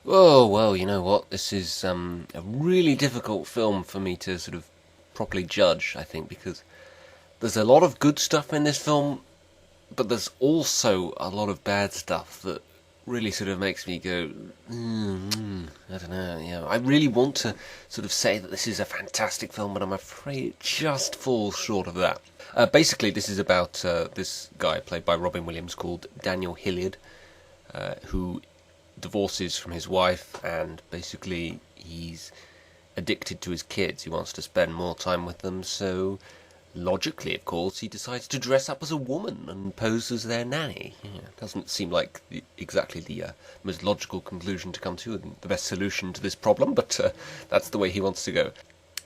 Oh, well, you know what? This is a really difficult film for me to sort of properly judge, I think, because there's a lot of good stuff in this film, but there's also a lot of bad stuff that really sort of makes me go, I don't know. I really want to sort of say that this is a fantastic film, but I'm afraid it just falls short of that. Basically, this is about this guy played by Robin Williams called Daniel Hilliard, who divorces from his wife, and basically he's addicted to his kids. He wants to spend more time with them, so logically, of course, he decides to dress up as a woman and pose as their nanny. Doesn't seem like exactly the most logical conclusion to come to and the best solution to this problem, but that's the way he wants to go.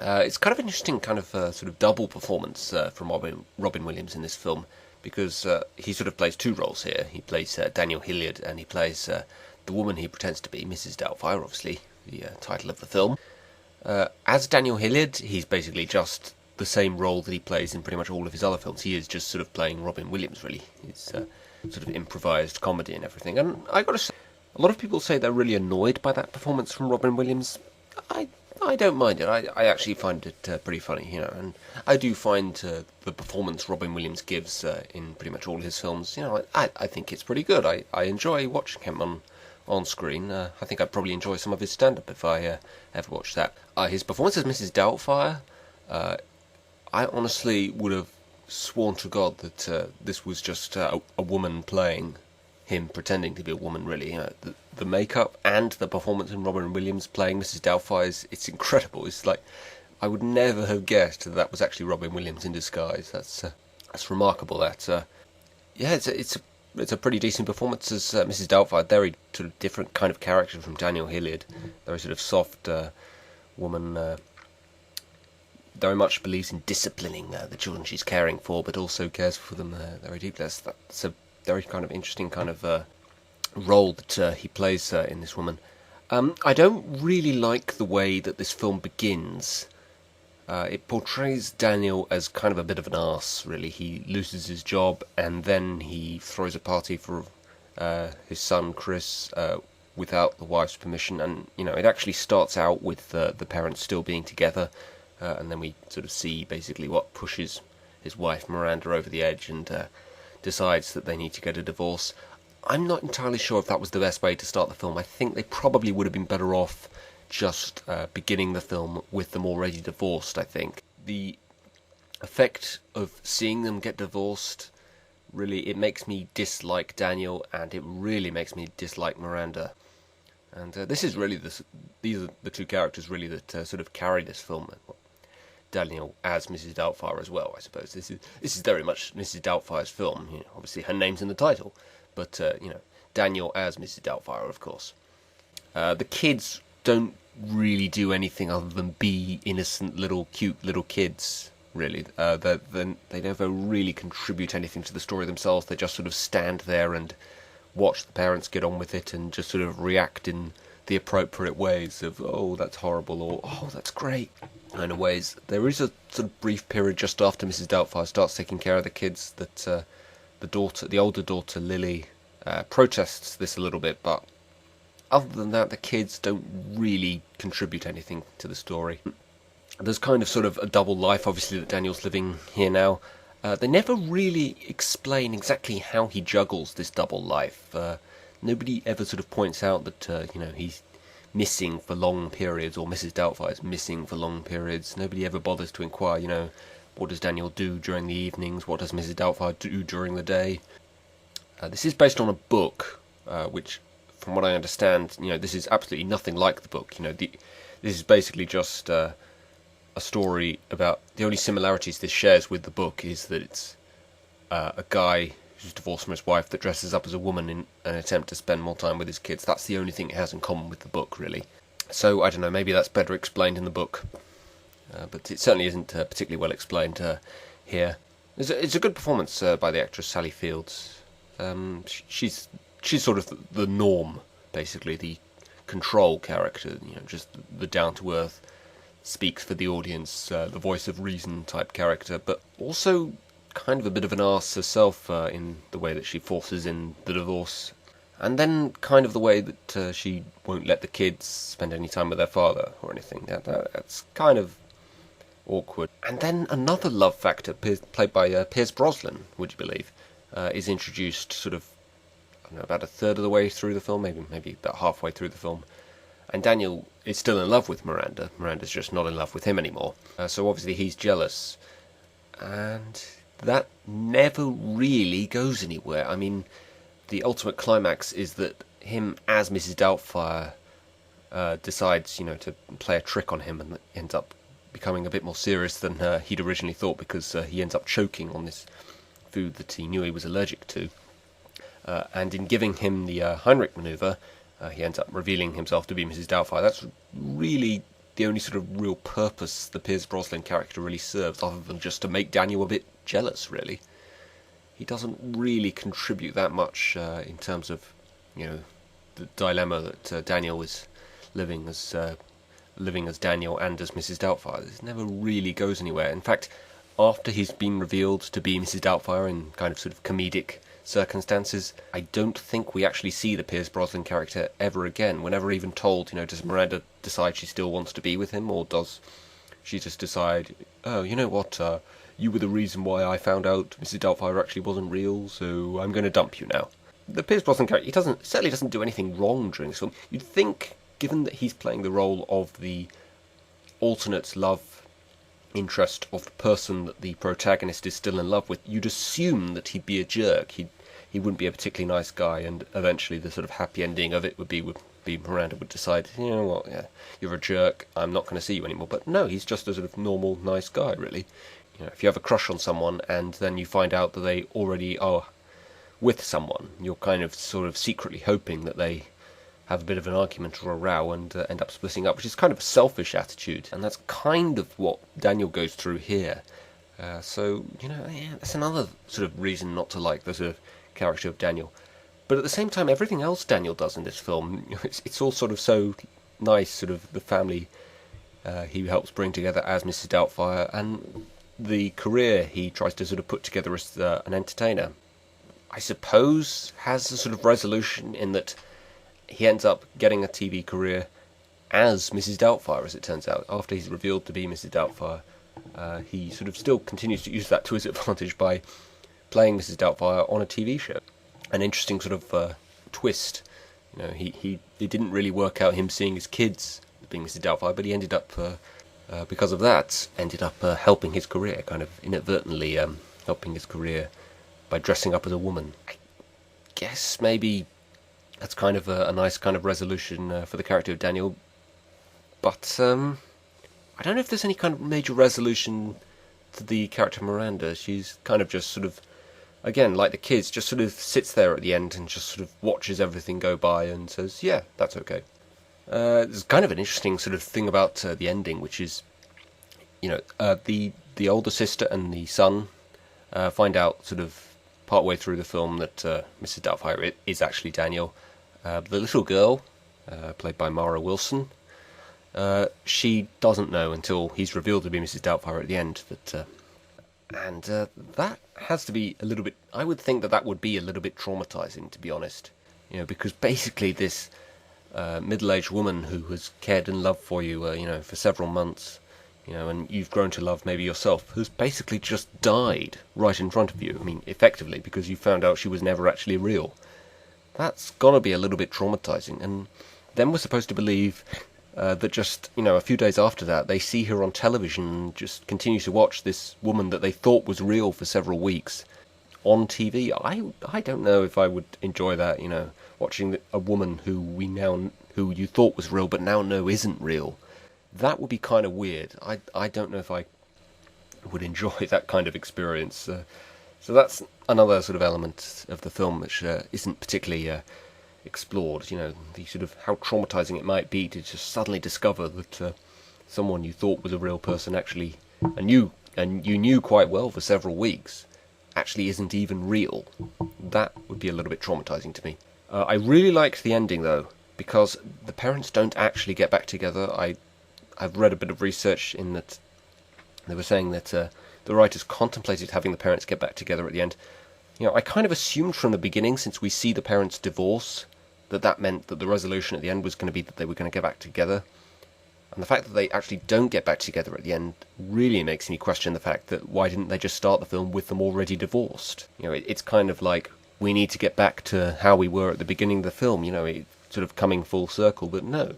It's kind of an interesting kind of sort of double performance from Robin Williams in this film, because he sort of plays two roles here. He plays Daniel Hilliard, and he plays the woman he pretends to be, Mrs. Doubtfire, obviously, the title of the film. As Daniel Hilliard, he's basically just the same role that he plays in pretty much all of his other films. He is just sort of playing Robin Williams, really. It's sort of improvised comedy and everything. And I gotta say, a lot of people say they're really annoyed by that performance from Robin Williams. I don't mind it. I actually find it pretty funny, and I do find the performance Robin Williams gives in pretty much all his films, I think it's pretty good. I enjoy watching him on screen. I think I'd probably enjoy some of his stand-up if I ever watched that. His performance as Mrs. Doubtfire, I honestly would have sworn to God that this was just a woman playing him, pretending to be a woman, really. The makeup and the performance in Robin Williams playing Mrs. Doubtfire, it's incredible. It's like, I would never have guessed that was actually Robin Williams in disguise. That's remarkable. It's a pretty decent performance as Mrs. Doubtfire. Very sort of different kind of character from Daniel Hilliard. Very sort of soft woman. Very much believes in disciplining the children she's caring for, but also cares for them very deeply. That's a very kind of interesting kind of role that he plays in this woman. I don't really like the way that this film begins. It portrays Daniel as kind of a bit of an arse, really. He loses his job, and then he throws a party for his son Chris without the wife's permission. And it actually starts out with the parents still being together, and then we sort of see basically what pushes his wife Miranda over the edge and decides that they need to get a divorce. I'm not entirely sure if that was the best way to start the film. I think they probably would have been better off just beginning the film with them already divorced, I think. The effect of seeing them get divorced, really, it makes me dislike Daniel, and it really makes me dislike Miranda. And these are the two characters, really, that sort of carry this film. Daniel as Mrs. Doubtfire as well, I suppose. This is very much Mrs. Doubtfire's film. Obviously her name's in the title, but Daniel as Mrs. Doubtfire, of course. The kids don't really do anything other than be innocent cute little kids, really. They never really contribute anything to the story themselves. They just sort of stand there and watch the parents get on with it and just sort of react in the appropriate ways of, oh, that's horrible, or, oh, that's great, kind of ways. There is a sort of brief period just after Mrs. Doubtfire starts taking care of the kids that the older daughter, Lily, protests this a little bit, but other than that, the kids don't really contribute anything to the story. There's kind of sort of a double life, obviously, that Daniel's living here now. They never really explain exactly how he juggles this double life. Nobody ever sort of points out that, he's missing for long periods, or Mrs. Doubtfire's missing for long periods. Nobody ever bothers to inquire, what does Daniel do during the evenings? What does Mrs. Doubtfire do during the day? This is based on a book, which, from what I understand, this is absolutely nothing like the book. This is basically just a story about, the only similarities this shares with the book is that it's a guy who's divorced from his wife that dresses up as a woman in an attempt to spend more time with his kids. That's the only thing it has in common with the book, really. So, I don't know, maybe that's better explained in the book. But it certainly isn't particularly well explained here. It's a good performance by the actress Sally Fields. She's sort of the norm, basically, the control character, just the down-to-earth, speaks for the audience, the voice of reason type character, but also kind of a bit of an arse herself in the way that she forces in the divorce. And then kind of the way that she won't let the kids spend any time with their father or anything. That's kind of awkward. And then another love factor, played by Pierce Brosnan, would you believe, is introduced sort of, I don't know, about a third of the way through the film, maybe about halfway through the film. And Daniel is still in love with Miranda. Miranda's just not in love with him anymore. So obviously he's jealous. And that never really goes anywhere. I mean, the ultimate climax is that him as Mrs. Doubtfire decides, to play a trick on him, and ends up becoming a bit more serious than he'd originally thought, because he ends up choking on this food that he knew he was allergic to. And in giving him the Heinrich maneuver, he ends up revealing himself to be Mrs. Doubtfire. That's really the only sort of real purpose the Pierce Brosnan character really serves, other than just to make Daniel a bit jealous, really. He doesn't really contribute that much in terms of, the dilemma that Daniel is living as Daniel and as Mrs. Doubtfire. This never really goes anywhere. In fact, after he's been revealed to be Mrs. Doubtfire in kind of sort of comedic circumstances, I don't think we actually see the Pierce Brosnan character ever again. We're never even told, does Miranda decide she still wants to be with him, or does she just decide, oh, you know what, you were the reason why I found out Mrs. Doubtfire actually wasn't real, so I'm going to dump you now. The Pierce Brosnan character, he certainly doesn't do anything wrong during this film. You'd think, given that he's playing the role of the alternate love interest of the person that the protagonist is still in love with, you'd assume that he'd be a jerk. He wouldn't be a particularly nice guy, and eventually the sort of happy ending of it would be Miranda would decide, you know what, yeah, you're a jerk, I'm not going to see you anymore. But no, he's just a sort of normal, nice guy, really. If you have a crush on someone and then you find out that they already are with someone, you're kind of sort of secretly hoping that they have a bit of an argument or a row and end up splitting up, which is kind of a selfish attitude, and that's kind of what Daniel goes through here. So, that's another sort of reason not to like the sort of character of Daniel. But at the same time, everything else Daniel does in this film, it's all sort of so nice, sort of the family he helps bring together as Mrs. Doubtfire, and the career he tries to sort of put together as an entertainer, I suppose, has a sort of resolution in that he ends up getting a TV career as Mrs. Doubtfire, as it turns out. After he's revealed to be Mrs. Doubtfire, he sort of still continues to use that to his advantage by playing Mrs. Doubtfire on a TV show. An interesting sort of twist. He didn't really work out him seeing his kids being Mrs. Doubtfire, but he ended up, because of that, helping his career, kind of inadvertently helping his career by dressing up as a woman. I guess maybe that's kind of a nice kind of resolution for the character of Daniel, but I don't know if there's any kind of major resolution to the character Miranda. She's kind of just sort of, again, like the kids, just sort of sits there at the end and just sort of watches everything go by and says, yeah, that's okay. There's kind of an interesting sort of thing about the ending, which is, the older sister and the son find out sort of partway through the film that Mrs. Doubtfire is actually Daniel. The little girl, played by Mara Wilson, she doesn't know until he's revealed to be Mrs. Doubtfire at the end. That has to be a little bit... I would think that would be a little bit traumatizing, to be honest. Because basically this middle-aged woman who has cared and loved for you, for several months, and you've grown to love maybe yourself, has basically just died right in front of you. I mean, effectively, because you found out she was never actually real. That's gotta be a little bit traumatizing. And then we're supposed to believe that just, a few days after that, they see her on television and just continue to watch this woman that they thought was real for several weeks on TV. I don't know if I would enjoy that, watching a woman who you thought was real but now know isn't real. That would be kind of weird. I don't know if I would enjoy that kind of experience. So that's another sort of element of the film which isn't particularly explored. The sort of how traumatizing it might be to just suddenly discover that someone you thought was a real person actually, and you knew quite well for several weeks, actually isn't even real. That would be a little bit traumatizing to me. I really liked the ending though, because the parents don't actually get back together. I've read a bit of research in that they were saying that the writers contemplated having the parents get back together at the end, I kind of assumed from the beginning, since we see the parents divorce, that meant that the resolution at the end was going to be that they were going to get back together. And the fact that they actually don't get back together at the end really makes me question the fact that why didn't they just start the film with them already divorced? It's kind of like, we need to get back to how we were at the beginning of the film, it's sort of coming full circle, but no.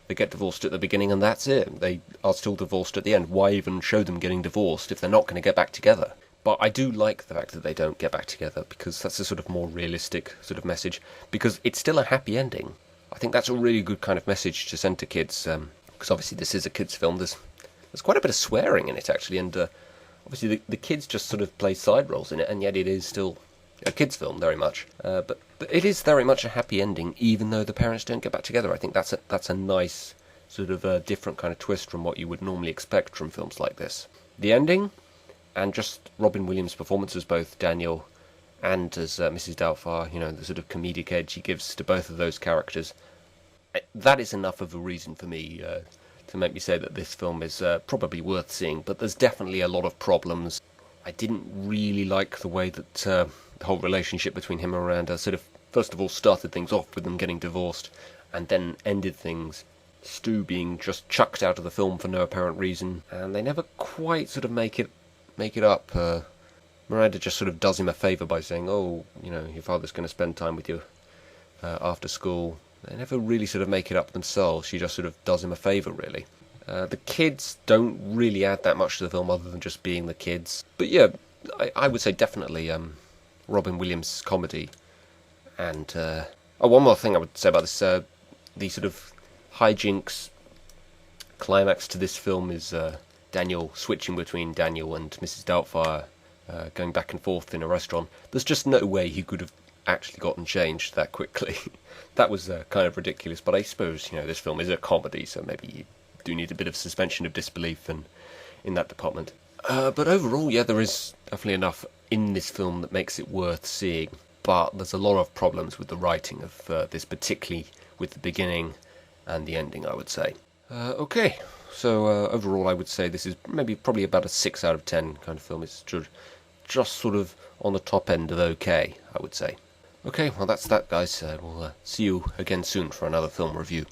They get divorced at the beginning and that's it. They are still divorced at the end. Why even show them getting divorced if they're not going to get back together? But I do like the fact that they don't get back together, because that's a sort of more realistic sort of message, because it's still a happy ending. I think that's a really good kind of message to send to kids, because obviously this is a kids' film. There's quite a bit of swearing in it, actually, and obviously the kids just sort of play side roles in it, and yet it is still a kids' film, very much. But it is very much a happy ending, even though the parents don't get back together. I think that's a nice sort of different kind of twist from what you would normally expect from films like this. The ending, and just Robin Williams' performance as both Daniel and as Mrs. Doubtfire, the sort of comedic edge he gives to both of those characters, that is enough of a reason for me to make me say that this film is probably worth seeing. But there's definitely a lot of problems. I didn't really like the way that the whole relationship between him and Miranda sort of, first of all, started things off with them getting divorced, and then ended things, Stu being just chucked out of the film for no apparent reason, and they never quite sort of make it up. Miranda just sort of does him a favour by saying, oh, your father's going to spend time with you after school. They never really sort of make it up themselves. She just sort of does him a favour, really. The kids don't really add that much to the film other than just being the kids. But yeah, I would say definitely Robin Williams' comedy. And one more thing I would say about this, the sort of hijinks climax to this film is Daniel switching between Daniel and Mrs. Doubtfire, going back and forth in a restaurant. There's just no way he could have actually gotten changed that quickly. That was kind of ridiculous, but I suppose, this film is a comedy, so maybe you do need a bit of suspension of disbelief in that department. But overall, yeah, there is definitely enough in this film that makes it worth seeing, but there's a lot of problems with the writing of this, particularly with the beginning and the ending, I would say. Okay, so overall I would say this is probably about a 6 out of 10 kind of film. It's just sort of on the top end of okay, I would say. Okay, well that's that, guys. We'll see you again soon for another film review.